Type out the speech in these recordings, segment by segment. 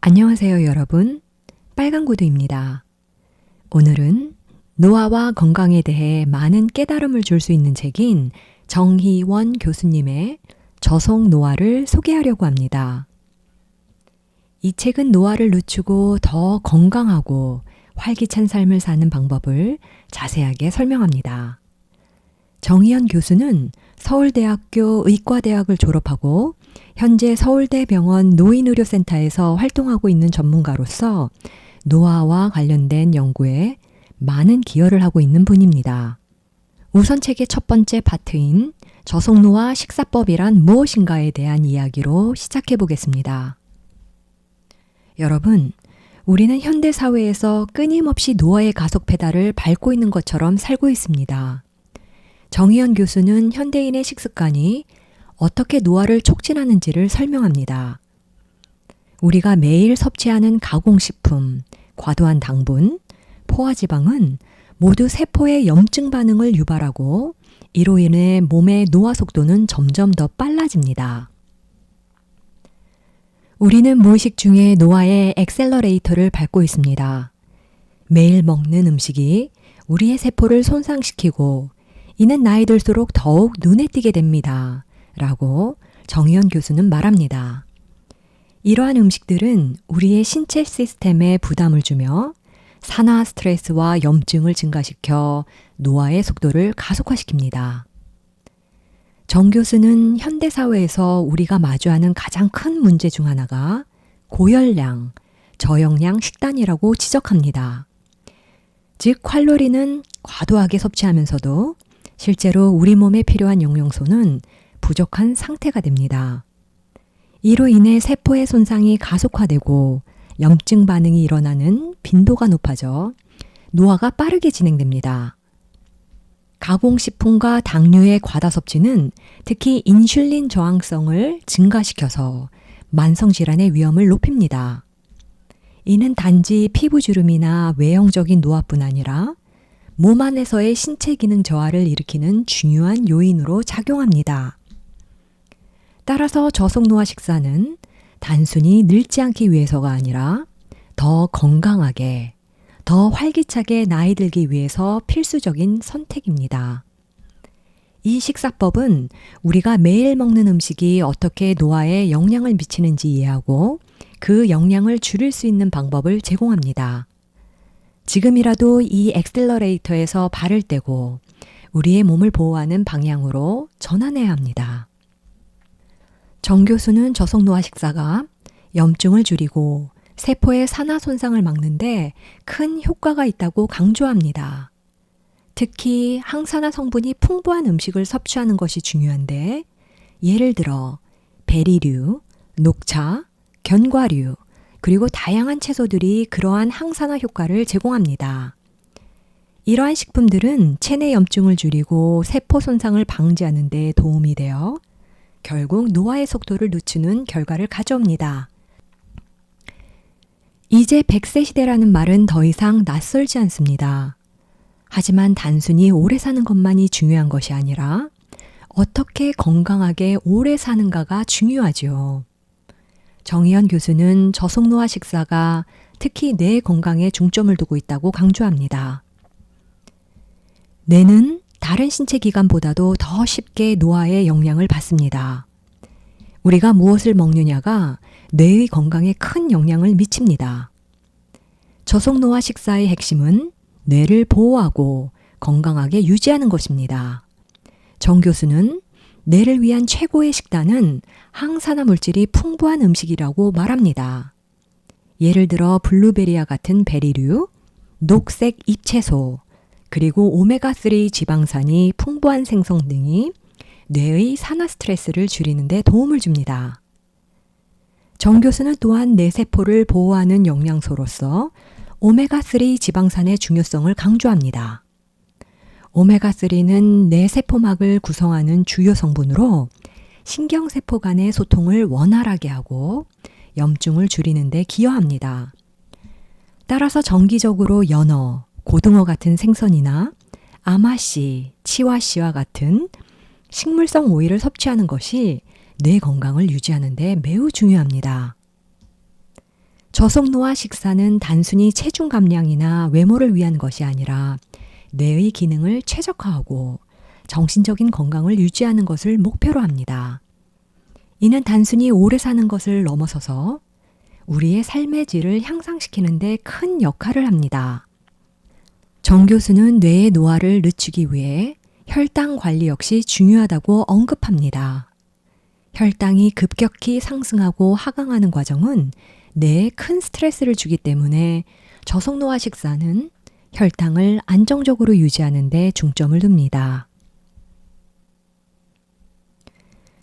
안녕하세요, 여러분. 빨강구두입니다. 오늘은 노화와 건강에 대해 많은 깨달음을 줄 수 있는 책인 정희원 교수님의 저속 노화를 소개하려고 합니다. 이 책은 노화를 늦추고 더 건강하고 활기찬 삶을 사는 방법을 자세하게 설명합니다. 정희원 교수는 서울대학교 의과대학을 졸업하고 현재 서울대병원 노인의료센터에서 활동하고 있는 전문가로서 노화와 관련된 연구에 많은 기여를 하고 있는 분입니다. 우선 책의 첫 번째 파트인 저속노화 식사법이란 무엇인가에 대한 이야기로 시작해 보겠습니다. 여러분, 우리는 현대 사회에서 끊임없이 노화의 가속 페달을 밟고 있는 것처럼 살고 있습니다. 정희원 교수는 현대인의 식습관이 어떻게 노화를 촉진하는지를 설명합니다. 우리가 매일 섭취하는 가공식품, 과도한 당분, 포화지방은 모두 세포의 염증 반응을 유발하고 이로 인해 몸의 노화 속도는 점점 더 빨라집니다. 우리는 무의식 중에 노화의 엑셀러레이터를 밟고 있습니다. 매일 먹는 음식이 우리의 세포를 손상시키고 이는 나이 들수록 더욱 눈에 띄게 됩니다. 라고 정희원 교수는 말합니다. 이러한 음식들은 우리의 신체 시스템에 부담을 주며 산화 스트레스와 염증을 증가시켜 노화의 속도를 가속화시킵니다. 정 교수는 현대사회에서 우리가 마주하는 가장 큰 문제 중 하나가 고열량, 저영양 식단이라고 지적합니다. 즉, 칼로리는 과도하게 섭취하면서도 실제로 우리 몸에 필요한 영양소는 부족한 상태가 됩니다. 이로 인해 세포의 손상이 가속화되고 염증 반응이 일어나는 빈도가 높아져 노화가 빠르게 진행됩니다. 가공식품과 당류의 과다 섭취는 특히 인슐린 저항성을 증가시켜서 만성질환의 위험을 높입니다. 이는 단지 피부주름이나 외형적인 노화뿐 아니라 몸 안에서의 신체 기능 저하를 일으키는 중요한 요인으로 작용합니다. 따라서 저속노화 식사는 단순히 늙지 않기 위해서가 아니라 더 건강하게, 더 활기차게 나이 들기 위해서 필수적인 선택입니다. 이 식사법은 우리가 매일 먹는 음식이 어떻게 노화에 영향을 미치는지 이해하고 그 영향을 줄일 수 있는 방법을 제공합니다. 지금이라도 이 엑셀러레이터에서 발을 떼고 우리의 몸을 보호하는 방향으로 전환해야 합니다. 정 교수는 저속노화 식사가 염증을 줄이고 세포의 산화 손상을 막는데 큰 효과가 있다고 강조합니다. 특히 항산화 성분이 풍부한 음식을 섭취하는 것이 중요한데 예를 들어 베리류, 녹차, 견과류, 그리고 다양한 채소들이 그러한 항산화 효과를 제공합니다. 이러한 식품들은 체내 염증을 줄이고 세포 손상을 방지하는 데 도움이 되어 결국 노화의 속도를 늦추는 결과를 가져옵니다. 이제 100세 시대라는 말은 더 이상 낯설지 않습니다. 하지만 단순히 오래 사는 것만이 중요한 것이 아니라 어떻게 건강하게 오래 사는가가 중요하죠. 정희원 교수는 저속노화 식사가 특히 뇌 건강에 중점을 두고 있다고 강조합니다. 뇌는 다른 신체 기관보다도 더 쉽게 노화의 영향을 받습니다. 우리가 무엇을 먹느냐가 뇌의 건강에 큰 영향을 미칩니다. 저속노화 식사의 핵심은 뇌를 보호하고 건강하게 유지하는 것입니다. 정 교수는 뇌를 위한 최고의 식단은 항산화 물질이 풍부한 음식이라고 말합니다. 예를 들어 블루베리와 같은 베리류, 녹색 잎채소, 그리고 오메가3 지방산이 풍부한 생선 등이 뇌의 산화 스트레스를 줄이는 데 도움을 줍니다. 정 교수는 또한 뇌 세포를 보호하는 영양소로서 오메가3 지방산의 중요성을 강조합니다. 오메가3는 뇌 세포막을 구성하는 주요 성분으로 신경세포 간의 소통을 원활하게 하고 염증을 줄이는 데 기여합니다. 따라서 정기적으로 연어, 고등어 같은 생선이나 아마씨, 치와씨와 같은 식물성 오일을 섭취하는 것이 뇌 건강을 유지하는 데 매우 중요합니다. 저속노화 식사는 단순히 체중 감량이나 외모를 위한 것이 아니라 뇌의 기능을 최적화하고 정신적인 건강을 유지하는 것을 목표로 합니다. 이는 단순히 오래 사는 것을 넘어서서 우리의 삶의 질을 향상시키는 데 큰 역할을 합니다. 정 교수는 뇌의 노화를 늦추기 위해 혈당 관리 역시 중요하다고 언급합니다. 혈당이 급격히 상승하고 하강하는 과정은 뇌에 큰 스트레스를 주기 때문에 저속노화 식사는 혈당을 안정적으로 유지하는 데 중점을 둡니다.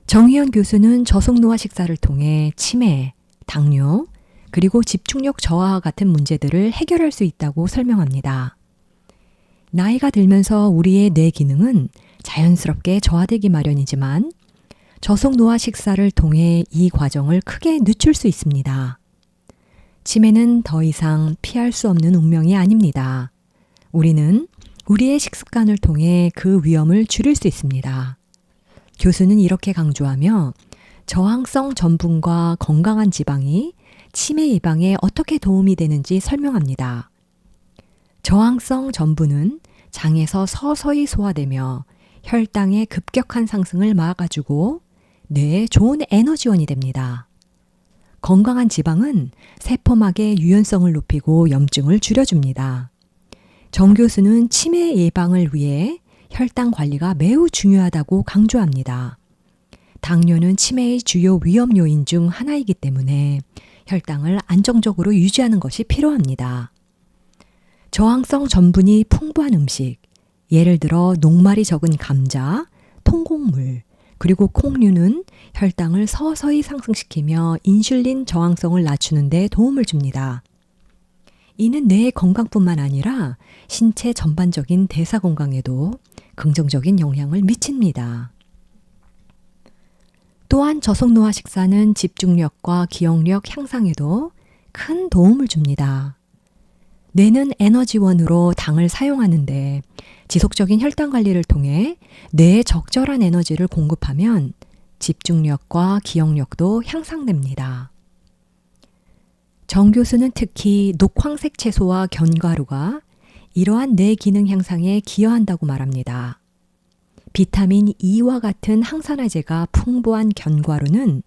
정희연 교수는 저속노화 식사를 통해 치매, 당뇨, 그리고 집중력 저하와 같은 문제들을 해결할 수 있다고 설명합니다. 나이가 들면서 우리의 뇌 기능은 자연스럽게 저하되기 마련이지만 저속노화 식사를 통해 이 과정을 크게 늦출 수 있습니다. 치매는 더 이상 피할 수 없는 운명이 아닙니다. 우리는 우리의 식습관을 통해 그 위험을 줄일 수 있습니다. 교수는 이렇게 강조하며 저항성 전분과 건강한 지방이 치매 예방에 어떻게 도움이 되는지 설명합니다. 저항성 전분은 장에서 서서히 소화되며 혈당의 급격한 상승을 막아주고 뇌에 좋은 에너지원이 됩니다. 건강한 지방은 세포막의 유연성을 높이고 염증을 줄여줍니다. 정 교수는 치매 예방을 위해 혈당 관리가 매우 중요하다고 강조합니다. 당뇨는 치매의 주요 위험 요인 중 하나이기 때문에 혈당을 안정적으로 유지하는 것이 필요합니다. 저항성 전분이 풍부한 음식, 예를 들어 녹말이 적은 감자, 통곡물, 그리고 콩류는 혈당을 서서히 상승시키며 인슐린 저항성을 낮추는 데 도움을 줍니다. 이는 뇌의 건강뿐만 아니라 신체 전반적인 대사 건강에도 긍정적인 영향을 미칩니다. 또한 저속노화 식사는 집중력과 기억력 향상에도 큰 도움을 줍니다. 뇌는 에너지원으로 당을 사용하는데 지속적인 혈당 관리를 통해 뇌에 적절한 에너지를 공급하면 집중력과 기억력도 향상됩니다. 정 교수는 특히 녹황색 채소와 견과류가 이러한 뇌 기능 향상에 기여한다고 말합니다. 비타민 E와 같은 항산화제가 풍부한 견과류는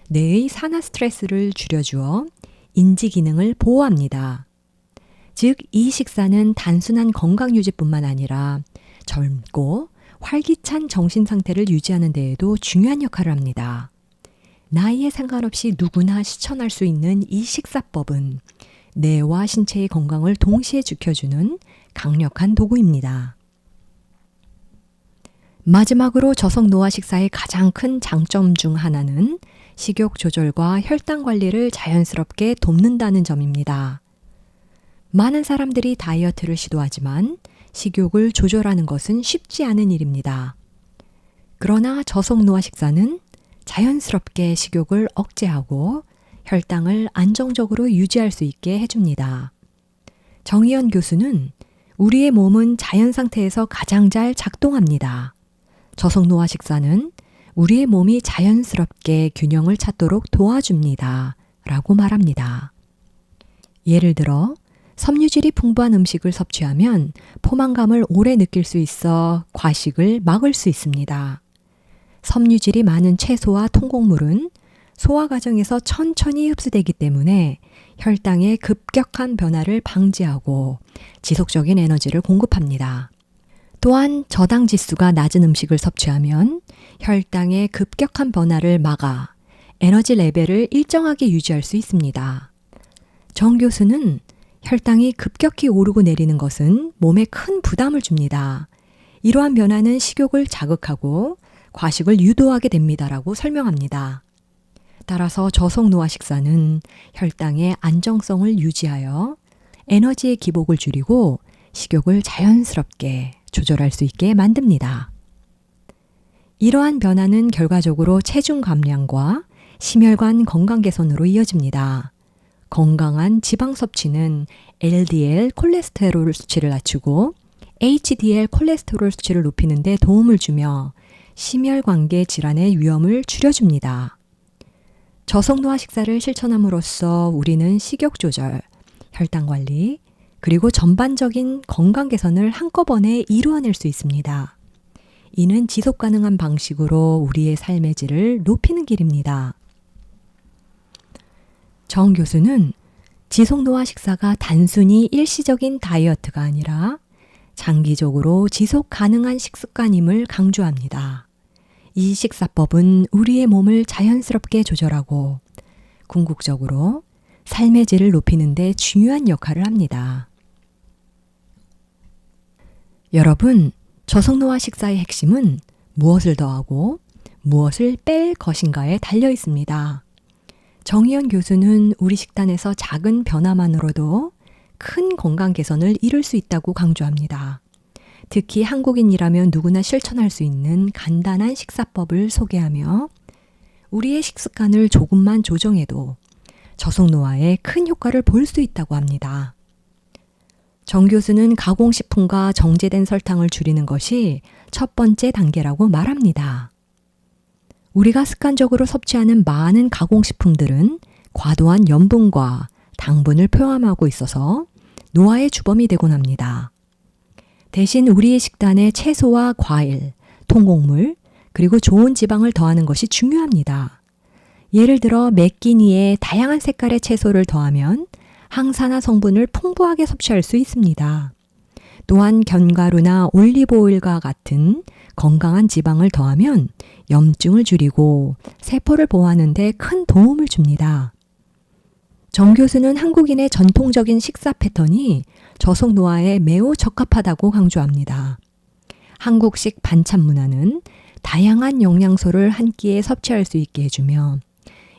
뇌의 산화 스트레스를 줄여주어 인지 기능을 보호합니다. 즉, 이 식사는 단순한 건강 유지뿐만 아니라 젊고 활기찬 정신 상태를 유지하는 데에도 중요한 역할을 합니다. 나이에 상관없이 누구나 실천할 수 있는 이 식사법은 뇌와 신체의 건강을 동시에 지켜주는 강력한 도구입니다. 마지막으로 저속노화 식사의 가장 큰 장점 중 하나는 식욕 조절과 혈당 관리를 자연스럽게 돕는다는 점입니다. 많은 사람들이 다이어트를 시도하지만 식욕을 조절하는 것은 쉽지 않은 일입니다. 그러나 저속노화 식사는 자연스럽게 식욕을 억제하고 혈당을 안정적으로 유지할 수 있게 해줍니다. 정희연 교수는 우리의 몸은 자연 상태에서 가장 잘 작동합니다. 저속노화 식사는 우리의 몸이 자연스럽게 균형을 찾도록 도와줍니다. 라고 말합니다. 예를 들어 섬유질이 풍부한 음식을 섭취하면 포만감을 오래 느낄 수 있어 과식을 막을 수 있습니다. 섬유질이 많은 채소와 통곡물은 소화 과정에서 천천히 흡수되기 때문에 혈당의 급격한 변화를 방지하고 지속적인 에너지를 공급합니다. 또한 저당 지수가 낮은 음식을 섭취하면 혈당의 급격한 변화를 막아 에너지 레벨을 일정하게 유지할 수 있습니다. 정 교수는 혈당이 급격히 오르고 내리는 것은 몸에 큰 부담을 줍니다. 이러한 변화는 식욕을 자극하고 과식을 유도하게 됩니다라고 설명합니다. 따라서 저속노화 식사는 혈당의 안정성을 유지하여 에너지의 기복을 줄이고 식욕을 자연스럽게 조절할 수 있게 만듭니다. 이러한 변화는 결과적으로 체중 감량과 심혈관 건강 개선으로 이어집니다. 건강한 지방 섭취는 LDL 콜레스테롤 수치를 낮추고 HDL 콜레스테롤 수치를 높이는 데 도움을 주며 심혈관계 질환의 위험을 줄여줍니다. 저속노화 식사를 실천함으로써 우리는 식욕 조절, 혈당 관리, 그리고 전반적인 건강 개선을 한꺼번에 이루어낼 수 있습니다. 이는 지속 가능한 방식으로 우리의 삶의 질을 높이는 길입니다. 정 교수는 지속노화 식사가 단순히 일시적인 다이어트가 아니라 장기적으로 지속 가능한 식습관임을 강조합니다. 이 식사법은 우리의 몸을 자연스럽게 조절하고 궁극적으로 삶의 질을 높이는 데 중요한 역할을 합니다. 여러분, 저속노화 식사의 핵심은 무엇을 더하고 무엇을 뺄 것인가에 달려 있습니다. 정의연 교수는 우리 식단에서 작은 변화만으로도 큰 건강 개선을 이룰 수 있다고 강조합니다. 특히 한국인이라면 누구나 실천할 수 있는 간단한 식사법을 소개하며 우리의 식습관을 조금만 조정해도 저속노화에 큰 효과를 볼 수 있다고 합니다. 정 교수는 가공식품과 정제된 설탕을 줄이는 것이 첫 번째 단계라고 말합니다. 우리가 습관적으로 섭취하는 많은 가공식품들은 과도한 염분과 당분을 포함하고 있어서 노화의 주범이 되곤 합니다. 대신 우리의 식단에 채소와 과일, 통곡물, 그리고 좋은 지방을 더하는 것이 중요합니다. 예를 들어 매 끼니에 다양한 색깔의 채소를 더하면 항산화 성분을 풍부하게 섭취할 수 있습니다. 또한 견과류나 올리브오일과 같은 건강한 지방을 더하면 염증을 줄이고 세포를 보호하는 데 큰 도움을 줍니다. 정 교수는 한국인의 전통적인 식사 패턴이 저속노화에 매우 적합하다고 강조합니다. 한국식 반찬 문화는 다양한 영양소를 한 끼에 섭취할 수 있게 해주며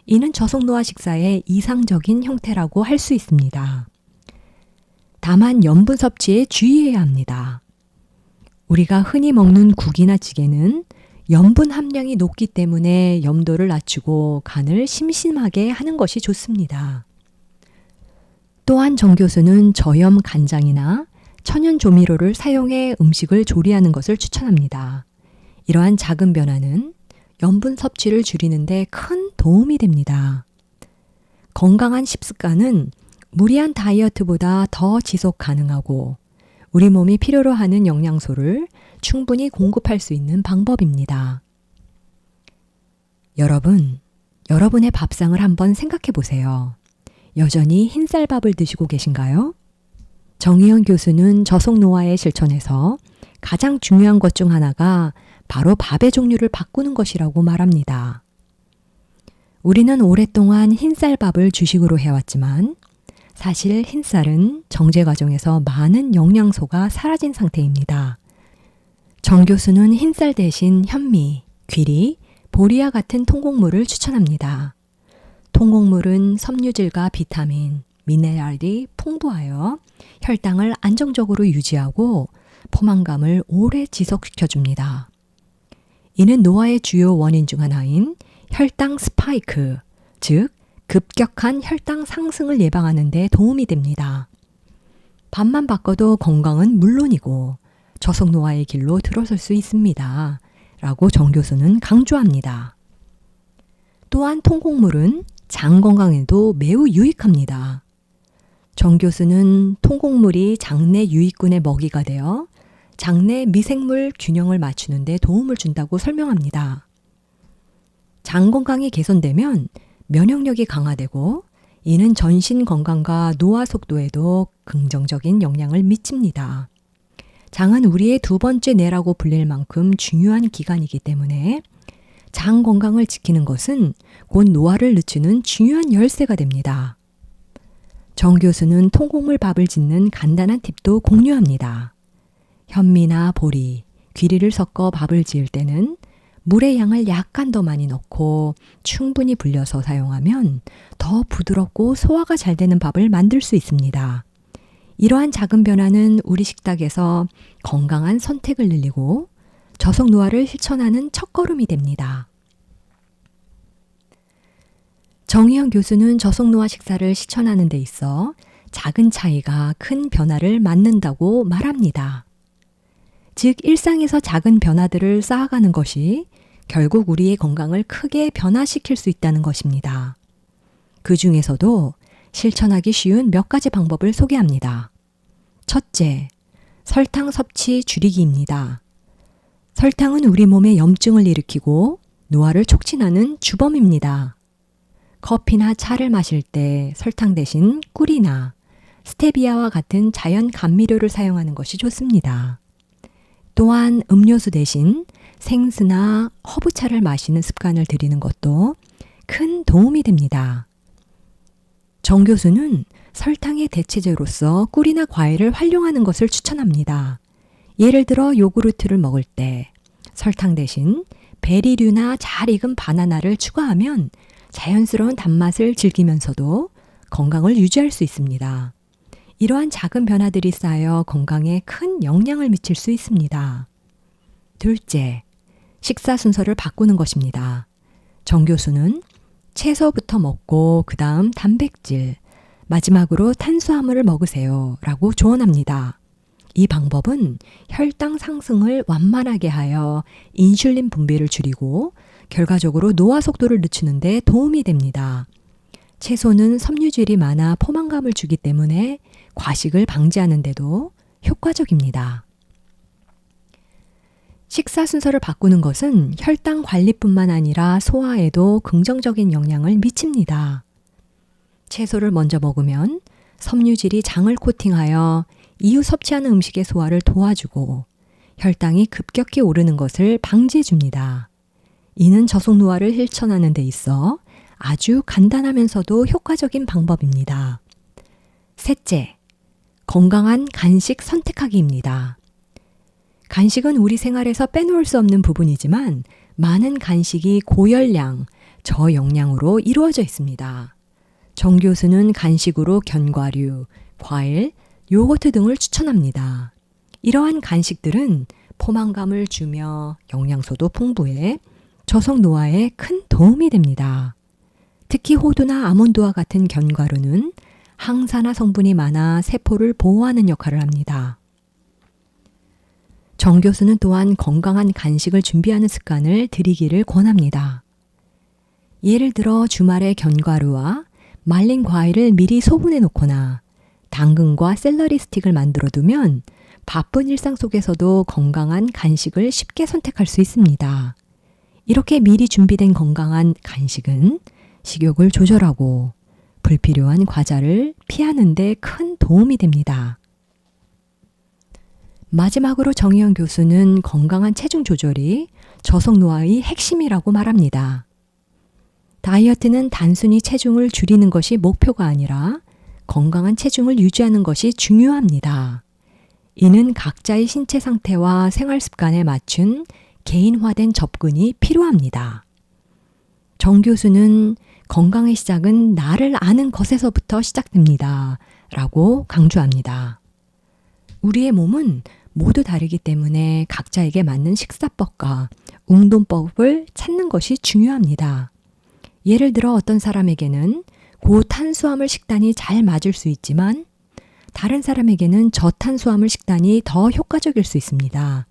이는 저속노화 식사의 이상적인 형태라고 할 수 있습니다. 다만 염분 섭취에 주의해야 합니다. 우리가 흔히 먹는 국이나 찌개는 염분 함량이 높기 때문에 염도를 낮추고 간을 심심하게 하는 것이 좋습니다. 또한 정 교수는 저염 간장이나 천연 조미료를 사용해 음식을 조리하는 것을 추천합니다. 이러한 작은 변화는 염분 섭취를 줄이는 데 큰 도움이 됩니다. 건강한 식습관은 무리한 다이어트보다 더 지속 가능하고 우리 몸이 필요로 하는 영양소를 충분히 공급할 수 있는 방법입니다. 여러분, 여러분의 밥상을 한번 생각해 보세요. 여전히 흰쌀밥을 드시고 계신가요? 정의연 교수는 저속노화의 실천에서 가장 중요한 것 중 하나가 바로 밥의 종류를 바꾸는 것이라고 말합니다. 우리는 오랫동안 흰쌀밥을 주식으로 해왔지만 사실 흰쌀은 정제 과정에서 많은 영양소가 사라진 상태입니다. 정 교수는 흰쌀 대신 현미, 귀리, 보리와 같은 통곡물을 추천합니다. 통곡물은 섬유질과 비타민, 미네랄이 풍부하여 혈당을 안정적으로 유지하고 포만감을 오래 지속시켜줍니다. 이는 노화의 주요 원인 중 하나인 혈당 스파이크, 즉 급격한 혈당 상승을 예방하는 데 도움이 됩니다. 밥만 바꿔도 건강은 물론이고 저속노화의 길로 들어설 수 있습니다. 라고 정 교수는 강조합니다. 또한 통곡물은 장 건강에도 매우 유익합니다. 정 교수는 통곡물이 장내 유익균의 먹이가 되어 장내 미생물 균형을 맞추는 데 도움을 준다고 설명합니다. 장 건강이 개선되면 면역력이 강화되고 이는 전신 건강과 노화 속도에도 긍정적인 영향을 미칩니다. 장은 우리의 두 번째 뇌라고 불릴 만큼 중요한 기관이기 때문에 장 건강을 지키는 것은 곧 노화를 늦추는 중요한 열쇠가 됩니다. 정 교수는 통곡물 밥을 짓는 간단한 팁도 공유합니다. 현미나 보리, 귀리를 섞어 밥을 지을 때는 물의 양을 약간 더 많이 넣고 충분히 불려서 사용하면 더 부드럽고 소화가 잘 되는 밥을 만들 수 있습니다. 이러한 작은 변화는 우리 식탁에서 건강한 선택을 늘리고 저속노화를 실천하는 첫걸음이 됩니다. 정의연 교수는 저속노화 식사를 실천하는 데 있어 작은 차이가 큰 변화를 낳는다고 말합니다. 즉 일상에서 작은 변화들을 쌓아가는 것이 결국 우리의 건강을 크게 변화시킬 수 있다는 것입니다. 그 중에서도 실천하기 쉬운 몇 가지 방법을 소개합니다. 첫째, 설탕 섭취 줄이기입니다. 설탕은 우리 몸에 염증을 일으키고 노화를 촉진하는 주범입니다. 커피나 차를 마실 때 설탕 대신 꿀이나 스테비아와 같은 자연 감미료를 사용하는 것이 좋습니다. 또한 음료수 대신 생수나 허브차를 마시는 습관을 들이는 것도 큰 도움이 됩니다. 정 교수는 설탕의 대체제로서 꿀이나 과일을 활용하는 것을 추천합니다. 예를 들어 요구르트를 먹을 때 설탕 대신 베리류나 잘 익은 바나나를 추가하면 자연스러운 단맛을 즐기면서도 건강을 유지할 수 있습니다. 이러한 작은 변화들이 쌓여 건강에 큰 영향을 미칠 수 있습니다. 둘째, 식사 순서를 바꾸는 것입니다. 정 교수는 채소부터 먹고 그 다음 단백질, 마지막으로 탄수화물을 먹으세요 라고 조언합니다. 이 방법은 혈당 상승을 완만하게 하여 인슐린 분비를 줄이고 결과적으로 노화 속도를 늦추는 데 도움이 됩니다. 채소는 섬유질이 많아 포만감을 주기 때문에 과식을 방지하는 데도 효과적입니다. 식사 순서를 바꾸는 것은 혈당 관리뿐만 아니라 소화에도 긍정적인 영향을 미칩니다. 채소를 먼저 먹으면 섬유질이 장을 코팅하여 이후 섭취하는 음식의 소화를 도와주고 혈당이 급격히 오르는 것을 방지해 줍니다. 이는 저속노화를 실천하는 데 있어 아주 간단하면서도 효과적인 방법입니다. 셋째, 건강한 간식 선택하기입니다. 간식은 우리 생활에서 빼놓을 수 없는 부분이지만 많은 간식이 고열량, 저영양으로 이루어져 있습니다. 정 교수는 간식으로 견과류, 과일, 요거트 등을 추천합니다. 이러한 간식들은 포만감을 주며 영양소도 풍부해 저속 노화에 큰 도움이 됩니다. 특히 호두나 아몬드와 같은 견과류는 항산화 성분이 많아 세포를 보호하는 역할을 합니다. 정 교수는 또한 건강한 간식을 준비하는 습관을 들이기를 권합니다. 예를 들어 주말에 견과류와 말린 과일을 미리 소분해 놓거나 당근과 샐러리 스틱을 만들어 두면 바쁜 일상 속에서도 건강한 간식을 쉽게 선택할 수 있습니다. 이렇게 미리 준비된 건강한 간식은 식욕을 조절하고 불필요한 과자를 피하는 데 큰 도움이 됩니다. 마지막으로 정의연 교수는 건강한 체중 조절이 저속 노화의 핵심이라고 말합니다. 다이어트는 단순히 체중을 줄이는 것이 목표가 아니라 건강한 체중을 유지하는 것이 중요합니다. 이는 각자의 신체 상태와 생활 습관에 맞춘 개인화된 접근이 필요합니다. 정 교수는 건강의 시작은 나를 아는 것에서부터 시작됩니다. 라고 강조합니다. 우리의 몸은 모두 다르기 때문에 각자에게 맞는 식사법과 운동법을 찾는 것이 중요합니다. 예를 들어 어떤 사람에게는 고탄수화물 식단이 잘 맞을 수 있지만 다른 사람에게는 저탄수화물 식단이 더 효과적일 수 있습니다.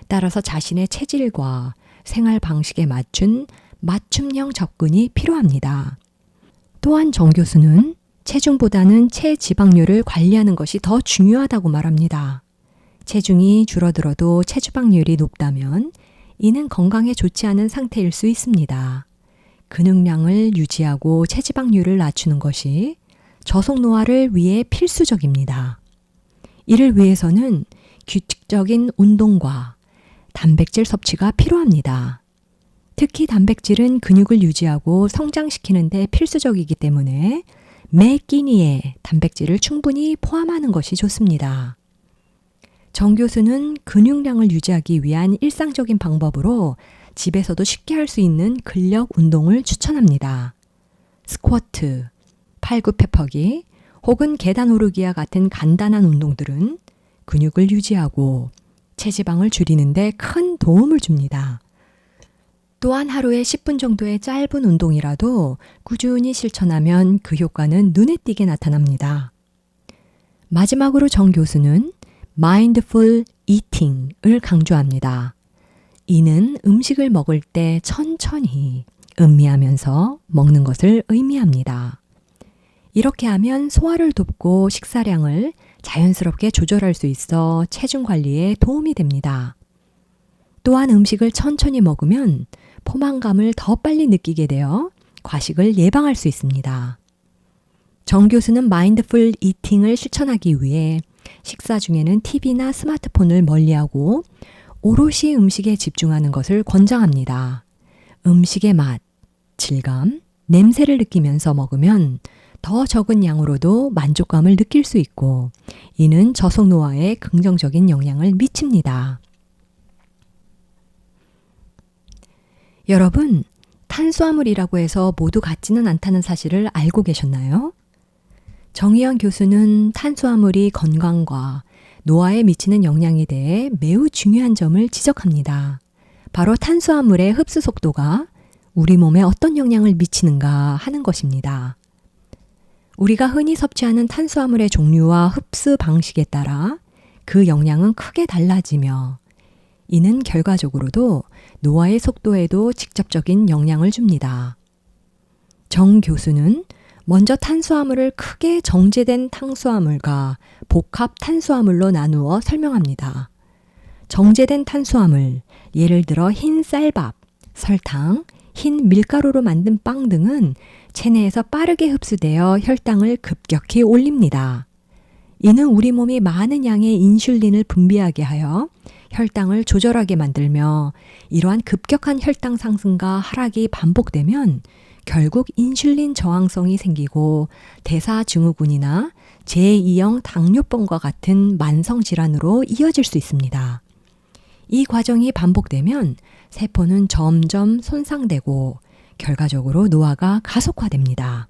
따라서 자신의 체질과 생활 방식에 맞춘 맞춤형 접근이 필요합니다. 또한 정 교수는 체중보다는 체지방률을 관리하는 것이 더 중요하다고 말합니다. 체중이 줄어들어도 체지방률이 높다면 이는 건강에 좋지 않은 상태일 수 있습니다. 근육량을 유지하고 체지방률을 낮추는 것이 저속 노화를 위해 필수적입니다. 이를 위해서는 규칙적인 운동과 단백질 섭취가 필요합니다. 특히 단백질은 근육을 유지하고 성장시키는 데 필수적이기 때문에 매 끼니에 단백질을 충분히 포함하는 것이 좋습니다. 정 교수는 근육량을 유지하기 위한 일상적인 방법으로 집에서도 쉽게 할 수 있는 근력 운동을 추천합니다. 스쿼트, 팔굽혀펴기 혹은 계단 오르기와 같은 간단한 운동들은 근육을 유지하고 체지방을 줄이는 데 큰 도움을 줍니다. 또한 하루에 10분 정도의 짧은 운동이라도 꾸준히 실천하면 그 효과는 눈에 띄게 나타납니다. 마지막으로 정 교수는 마인드풀 이팅을 강조합니다. 이는 음식을 먹을 때 천천히 음미하면서 먹는 것을 의미합니다. 이렇게 하면 소화를 돕고 식사량을 자연스럽게 조절할 수 있어 체중 관리에 도움이 됩니다. 또한 음식을 천천히 먹으면 포만감을 더 빨리 느끼게 되어 과식을 예방할 수 있습니다. 정 교수는 마인드풀 이팅을 실천하기 위해 식사 중에는 TV나 스마트폰을 멀리하고 오롯이 음식에 집중하는 것을 권장합니다. 음식의 맛, 질감, 냄새를 느끼면서 먹으면 더 적은 양으로도 만족감을 느낄 수 있고 이는 저속 노화에 긍정적인 영향을 미칩니다. 여러분, 탄수화물이라고 해서 모두 같지는 않다는 사실을 알고 계셨나요? 정의연 교수는 탄수화물이 건강과 노화에 미치는 영향에 대해 매우 중요한 점을 지적합니다. 바로 탄수화물의 흡수 속도가 우리 몸에 어떤 영향을 미치는가 하는 것입니다. 우리가 흔히 섭취하는 탄수화물의 종류와 흡수 방식에 따라 그 영향은 크게 달라지며 이는 결과적으로도 노화의 속도에도 직접적인 영향을 줍니다. 정 교수는 먼저 탄수화물을 크게 정제된 탄수화물과 복합 탄수화물로 나누어 설명합니다. 정제된 탄수화물, 예를 들어 흰 쌀밥, 설탕, 흰 밀가루로 만든 빵 등은 체내에서 빠르게 흡수되어 혈당을 급격히 올립니다. 이는 우리 몸이 많은 양의 인슐린을 분비하게 하여 혈당을 조절하게 만들며 이러한 급격한 혈당 상승과 하락이 반복되면 결국 인슐린 저항성이 생기고 대사증후군이나 제2형 당뇨병과 같은 만성질환으로 이어질 수 있습니다. 이 과정이 반복되면 세포는 점점 손상되고 결과적으로 노화가 가속화됩니다.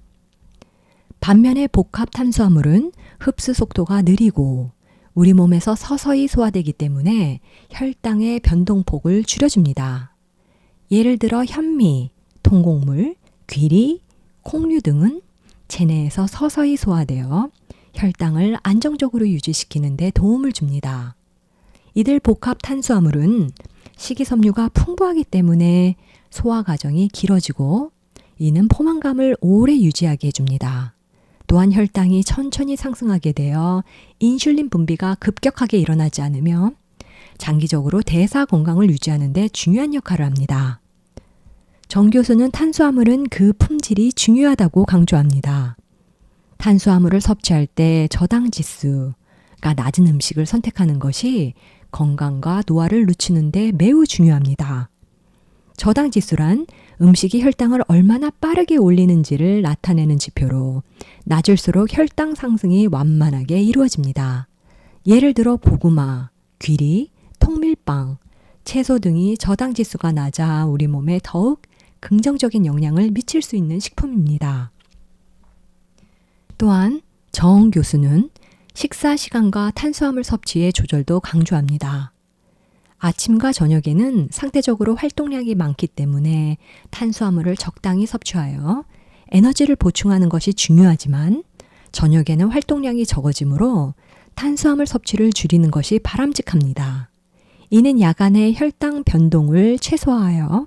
반면에 복합 탄수화물은 흡수 속도가 느리고 우리 몸에서 서서히 소화되기 때문에 혈당의 변동폭을 줄여줍니다. 예를 들어 현미, 통곡물, 귀리, 콩류 등은 체내에서 서서히 소화되어 혈당을 안정적으로 유지시키는 데 도움을 줍니다. 이들 복합 탄수화물은 식이섬유가 풍부하기 때문에 소화 과정이 길어지고 이는 포만감을 오래 유지하게 해줍니다. 또한 혈당이 천천히 상승하게 되어 인슐린 분비가 급격하게 일어나지 않으며 장기적으로 대사 건강을 유지하는 데 중요한 역할을 합니다. 정 교수는 탄수화물은 그 품질이 중요하다고 강조합니다. 탄수화물을 섭취할 때 저당 지수가 낮은 음식을 선택하는 것이 건강과 노화를 늦추는 데 매우 중요합니다. 저당 지수란 음식이 혈당을 얼마나 빠르게 올리는지를 나타내는 지표로 낮을수록 혈당 상승이 완만하게 이루어집니다. 예를 들어 고구마, 귀리, 통밀빵, 채소 등이 저당 지수가 낮아 우리 몸에 더욱 긍정적인 영향을 미칠 수 있는 식품입니다. 또한 정 교수는 식사 시간과 탄수화물 섭취의 조절도 강조합니다. 아침과 저녁에는 상대적으로 활동량이 많기 때문에 탄수화물을 적당히 섭취하여 에너지를 보충하는 것이 중요하지만 저녁에는 활동량이 적어지므로 탄수화물 섭취를 줄이는 것이 바람직합니다. 이는 야간의 혈당 변동을 최소화하여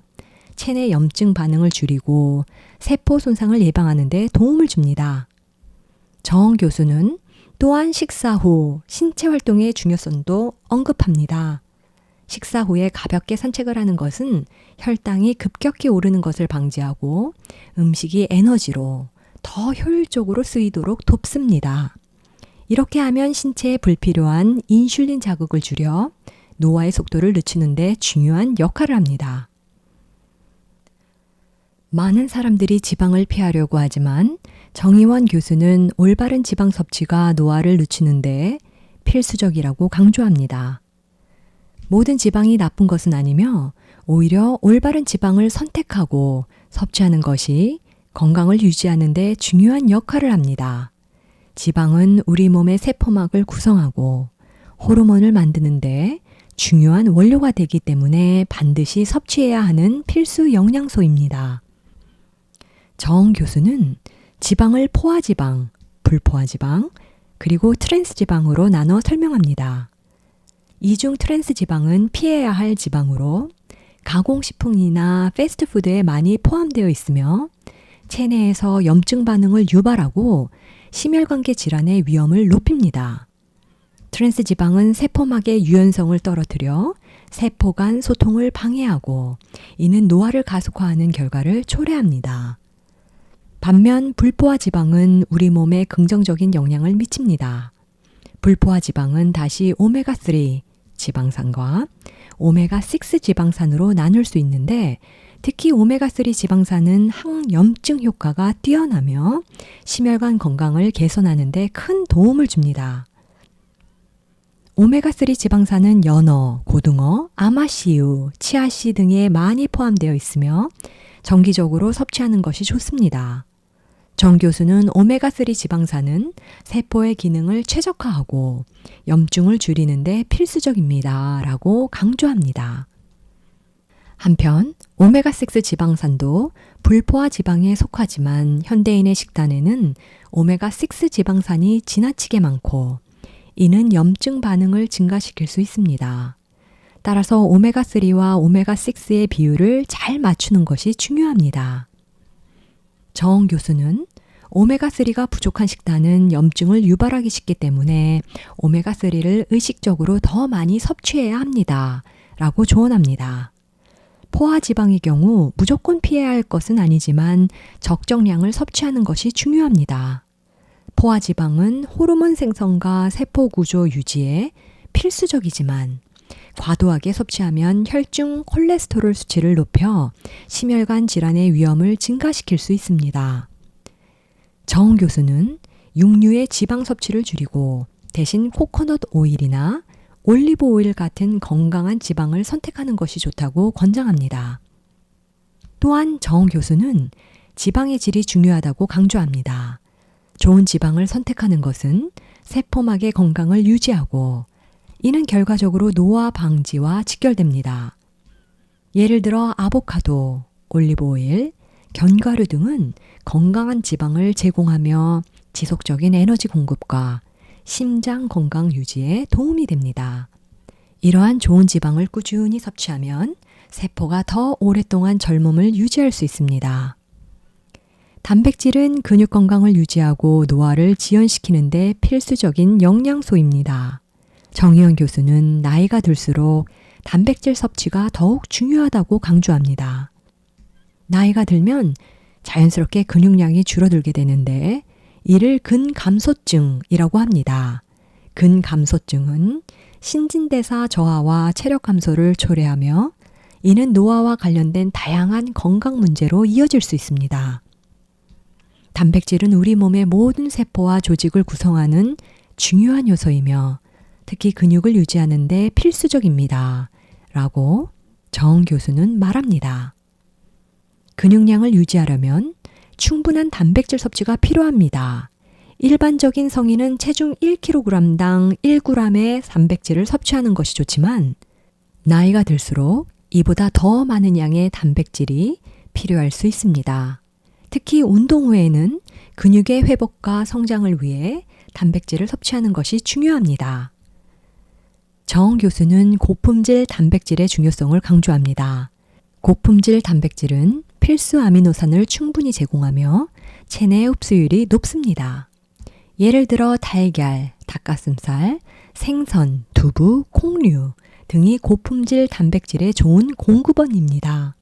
체내 염증 반응을 줄이고 세포 손상을 예방하는 데 도움을 줍니다. 정 교수는 또한 식사 후 신체 활동의 중요성도 언급합니다. 식사 후에 가볍게 산책을 하는 것은 혈당이 급격히 오르는 것을 방지하고 음식이 에너지로 더 효율적으로 쓰이도록 돕습니다. 이렇게 하면 신체에 불필요한 인슐린 자극을 줄여 노화의 속도를 늦추는 데 중요한 역할을 합니다. 많은 사람들이 지방을 피하려고 하지만 정의원 교수는 올바른 지방 섭취가 노화를 늦추는 데 필수적이라고 강조합니다. 모든 지방이 나쁜 것은 아니며 오히려 올바른 지방을 선택하고 섭취하는 것이 건강을 유지하는 데 중요한 역할을 합니다. 지방은 우리 몸의 세포막을 구성하고 호르몬을 만드는데 중요한 원료가 되기 때문에 반드시 섭취해야 하는 필수 영양소입니다. 정 교수는 지방을 포화지방, 불포화지방, 그리고 트랜스지방으로 나눠 설명합니다. 이중 트랜스지방은 피해야 할 지방으로 가공식품이나 패스트푸드에 많이 포함되어 있으며 체내에서 염증 반응을 유발하고 심혈관계 질환의 위험을 높입니다. 트랜스 지방은 세포막의 유연성을 떨어뜨려 세포 간 소통을 방해하고 이는 노화를 가속화하는 결과를 초래합니다. 반면 불포화 지방은 우리 몸에 긍정적인 영향을 미칩니다. 불포화 지방은 다시 오메가3 지방산과 오메가6 지방산으로 나눌 수 있는데 특히 오메가3 지방산은 항염증 효과가 뛰어나며 심혈관 건강을 개선하는 데 큰 도움을 줍니다. 오메가3 지방산은 연어, 고등어, 아마씨유, 치아씨 등에 많이 포함되어 있으며 정기적으로 섭취하는 것이 좋습니다. 정 교수는 오메가3 지방산은 세포의 기능을 최적화하고 염증을 줄이는 데 필수적입니다. 라고 강조합니다. 한편 오메가6 지방산도 불포화 지방에 속하지만 현대인의 식단에는 오메가6 지방산이 지나치게 많고 이는 염증 반응을 증가시킬 수 있습니다. 따라서 오메가3와 오메가6의 비율을 잘 맞추는 것이 중요합니다. 정 교수는 오메가3가 부족한 식단은 염증을 유발하기 쉽기 때문에 오메가3를 의식적으로 더 많이 섭취해야 합니다. 라고 조언합니다. 포화지방의 경우 무조건 피해야 할 것은 아니지만 적정량을 섭취하는 것이 중요합니다. 포화지방은 호르몬 생성과 세포 구조 유지에 필수적이지만 과도하게 섭취하면 혈중 콜레스테롤 수치를 높여 심혈관 질환의 위험을 증가시킬 수 있습니다. 정 교수는 육류의 지방 섭취를 줄이고 대신 코코넛 오일이나 올리브 오일 같은 건강한 지방을 선택하는 것이 좋다고 권장합니다. 또한 정 교수는 지방의 질이 중요하다고 강조합니다. 좋은 지방을 선택하는 것은 세포막의 건강을 유지하고 이는 결과적으로 노화 방지와 직결됩니다. 예를 들어 아보카도, 올리브 오일, 견과류 등은 건강한 지방을 제공하며 지속적인 에너지 공급과 심장 건강 유지에 도움이 됩니다. 이러한 좋은 지방을 꾸준히 섭취하면 세포가 더 오랫동안 젊음을 유지할 수 있습니다. 단백질은 근육 건강을 유지하고 노화를 지연시키는 데 필수적인 영양소입니다. 정의원 교수는 나이가 들수록 단백질 섭취가 더욱 중요하다고 강조합니다. 나이가 들면 자연스럽게 근육량이 줄어들게 되는데 이를 근감소증이라고 합니다. 근감소증은 신진대사 저하와 체력 감소를 초래하며 이는 노화와 관련된 다양한 건강 문제로 이어질 수 있습니다. 단백질은 우리 몸의 모든 세포와 조직을 구성하는 중요한 요소이며 특히 근육을 유지하는 데 필수적입니다. 라고 정 교수는 말합니다. 근육량을 유지하려면 충분한 단백질 섭취가 필요합니다. 일반적인 성인은 체중 1kg당 1g의 단백질을 섭취하는 것이 좋지만 나이가 들수록 이보다 더 많은 양의 단백질이 필요할 수 있습니다. 특히 운동 후에는 근육의 회복과 성장을 위해 단백질을 섭취하는 것이 중요합니다. 정 교수는 고품질 단백질의 중요성을 강조합니다. 고품질 단백질은 필수 아미노산을 충분히 제공하며 체내 흡수율이 높습니다. 예를 들어 달걀, 닭가슴살, 생선, 두부, 콩류 등이 고품질 단백질의 좋은 공급원입니다.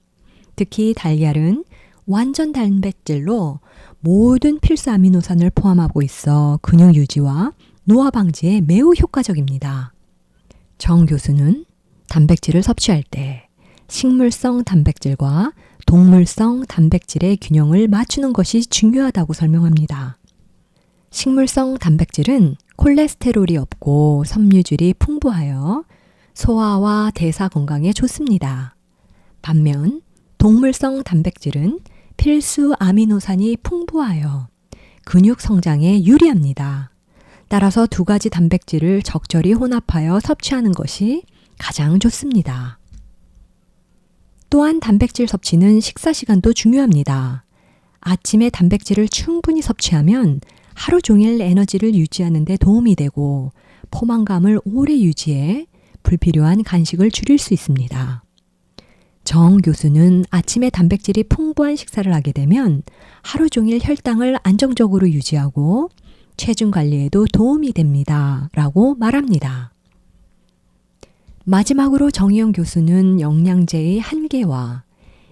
특히 달걀은 완전 단백질로 모든 필수 아미노산을 포함하고 있어 근육 유지와 노화 방지에 매우 효과적입니다. 정 교수는 단백질을 섭취할 때 식물성 단백질과 동물성 단백질의 균형을 맞추는 것이 중요하다고 설명합니다. 식물성 단백질은 콜레스테롤이 없고 섬유질이 풍부하여 소화와 대사 건강에 좋습니다. 반면 동물성 단백질은 필수 아미노산이 풍부하여 근육 성장에 유리합니다. 따라서 두 가지 단백질을 적절히 혼합하여 섭취하는 것이 가장 좋습니다. 또한 단백질 섭취는 식사 시간도 중요합니다. 아침에 단백질을 충분히 섭취하면 하루 종일 에너지를 유지하는 데 도움이 되고 포만감을 오래 유지해 불필요한 간식을 줄일 수 있습니다. 정 교수는 아침에 단백질이 풍부한 식사를 하게 되면 하루 종일 혈당을 안정적으로 유지하고 체중 관리에도 도움이 됩니다. 라고 말합니다. 마지막으로 정희영 교수는 영양제의 한계와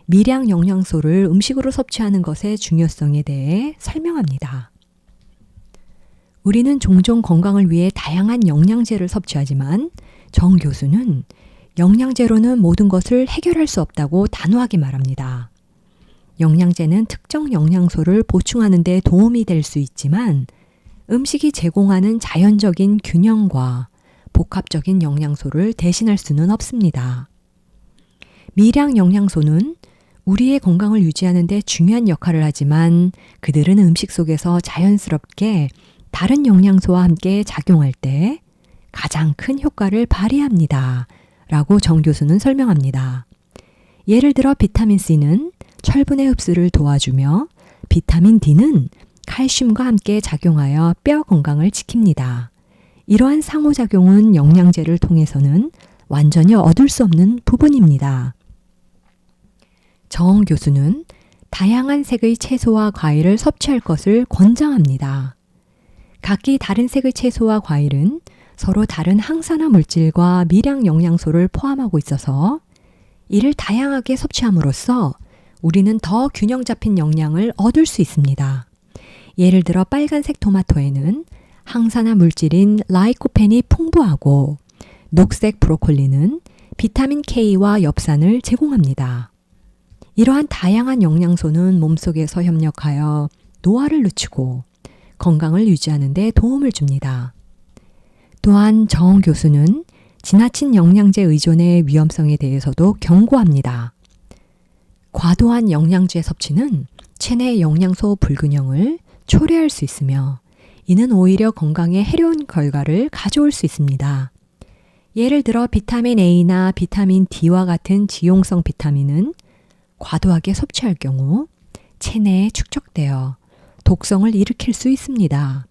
미량 영양소를 음식으로 섭취하는 것의 중요성에 대해 설명합니다. 우리는 종종 건강을 위해 다양한 영양제를 섭취하지만 정 교수는 영양제로는 모든 것을 해결할 수 없다고 단호하게 말합니다. 영양제는 특정 영양소를 보충하는 데 도움이 될 수 있지만 음식이 제공하는 자연적인 균형과 복합적인 영양소를 대신할 수는 없습니다. 미량 영양소는 우리의 건강을 유지하는 데 중요한 역할을 하지만 그들은 음식 속에서 자연스럽게 다른 영양소와 함께 작용할 때 가장 큰 효과를 발휘합니다. 라고 정 교수는 설명합니다. 예를 들어 비타민 C는 철분의 흡수를 도와주며 비타민 D는 칼슘과 함께 작용하여 뼈 건강을 지킵니다. 이러한 상호작용은 영양제를 통해서는 완전히 얻을 수 없는 부분입니다. 정 교수는 다양한 색의 채소와 과일을 섭취할 것을 권장합니다. 각기 다른 색의 채소와 과일은 서로 다른 항산화 물질과 미량 영양소를 포함하고 있어서 이를 다양하게 섭취함으로써 우리는 더 균형 잡힌 영양을 얻을 수 있습니다. 예를 들어 빨간색 토마토에는 항산화 물질인 라이코펜이 풍부하고 녹색 브로콜리는 비타민 K와 엽산을 제공합니다. 이러한 다양한 영양소는 몸속에서 협력하여 노화를 늦추고 건강을 유지하는 데 도움을 줍니다. 또한 정 교수는 지나친 영양제 의존의 위험성에 대해서도 경고합니다. 과도한 영양제 섭취는 체내 영양소 불균형을 초래할 수 있으며 이는 오히려 건강에 해로운 결과를 가져올 수 있습니다. 예를 들어 비타민 A나 비타민 D와 같은 지용성 비타민은 과도하게 섭취할 경우 체내에 축적되어 독성을 일으킬 수 있습니다.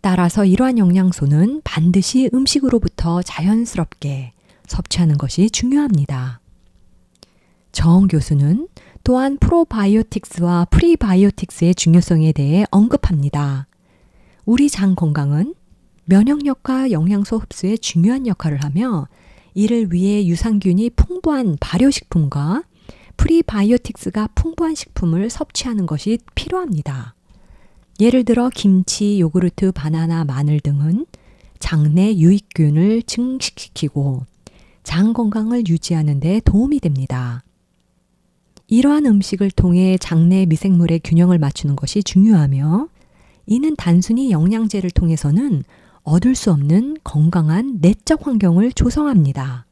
따라서 이러한 영양소는 반드시 음식으로부터 자연스럽게 섭취하는 것이 중요합니다. 정 교수는 또한 프로바이오틱스와 프리바이오틱스의 중요성에 대해 언급합니다. 우리 장 건강은 면역력과 영양소 흡수에 중요한 역할을 하며 이를 위해 유산균이 풍부한 발효식품과 프리바이오틱스가 풍부한 식품을 섭취하는 것이 필요합니다. 예를 들어 김치, 요구르트, 바나나, 마늘 등은 장내 유익균을 증식시키고 장 건강을 유지하는 데 도움이 됩니다. 이러한 음식을 통해 장내 미생물의 균형을 맞추는 것이 중요하며 이는 단순히 영양제를 통해서는 얻을 수 없는 건강한 내적 환경을 조성합니다.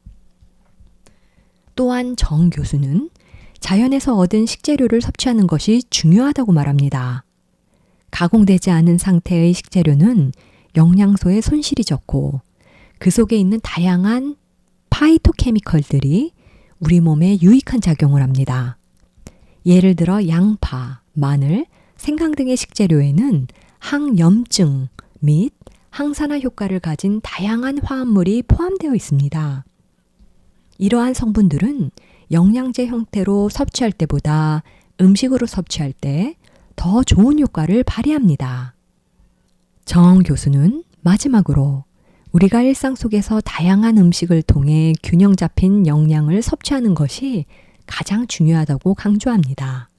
또한 정 교수는 자연에서 얻은 식재료를 섭취하는 것이 중요하다고 말합니다. 가공되지 않은 상태의 식재료는 영양소의 손실이 적고 그 속에 있는 다양한 파이토케미컬들이 우리 몸에 유익한 작용을 합니다. 예를 들어 양파, 마늘, 생강 등의 식재료에는 항염증 및 항산화 효과를 가진 다양한 화합물이 포함되어 있습니다. 이러한 성분들은 영양제 형태로 섭취할 때보다 음식으로 섭취할 때 더 좋은 효과를 발휘합니다. 정 교수는 마지막으로 우리가 일상 속에서 다양한 음식을 통해 균형 잡힌 영양을 섭취하는 것이 가장 중요하다고 강조합니다.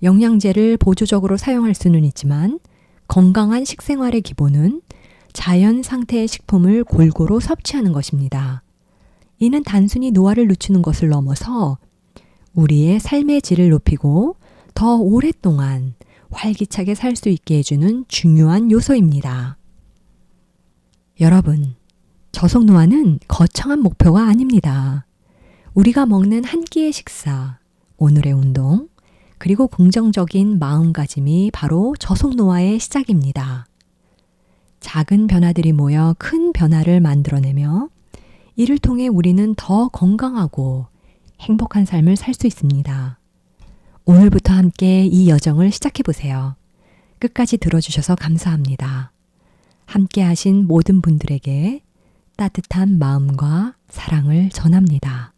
영양제를 보조적으로 사용할 수는 있지만 건강한 식생활의 기본은 자연 상태의 식품을 골고루 섭취하는 것입니다. 이는 단순히 노화를 늦추는 것을 넘어서 우리의 삶의 질을 높이고 더 오랫동안 활기차게 살 수 있게 해주는 중요한 요소입니다. 여러분, 저속노화는 거창한 목표가 아닙니다. 우리가 먹는 한 끼의 식사, 오늘의 운동, 그리고 긍정적인 마음가짐이 바로 저속노화의 시작입니다. 작은 변화들이 모여 큰 변화를 만들어내며 이를 통해 우리는 더 건강하고 행복한 삶을 살 수 있습니다. 오늘부터 함께 이 여정을 시작해보세요. 끝까지 들어주셔서 감사합니다. 함께 하신 모든 분들에게 따뜻한 마음과 사랑을 전합니다.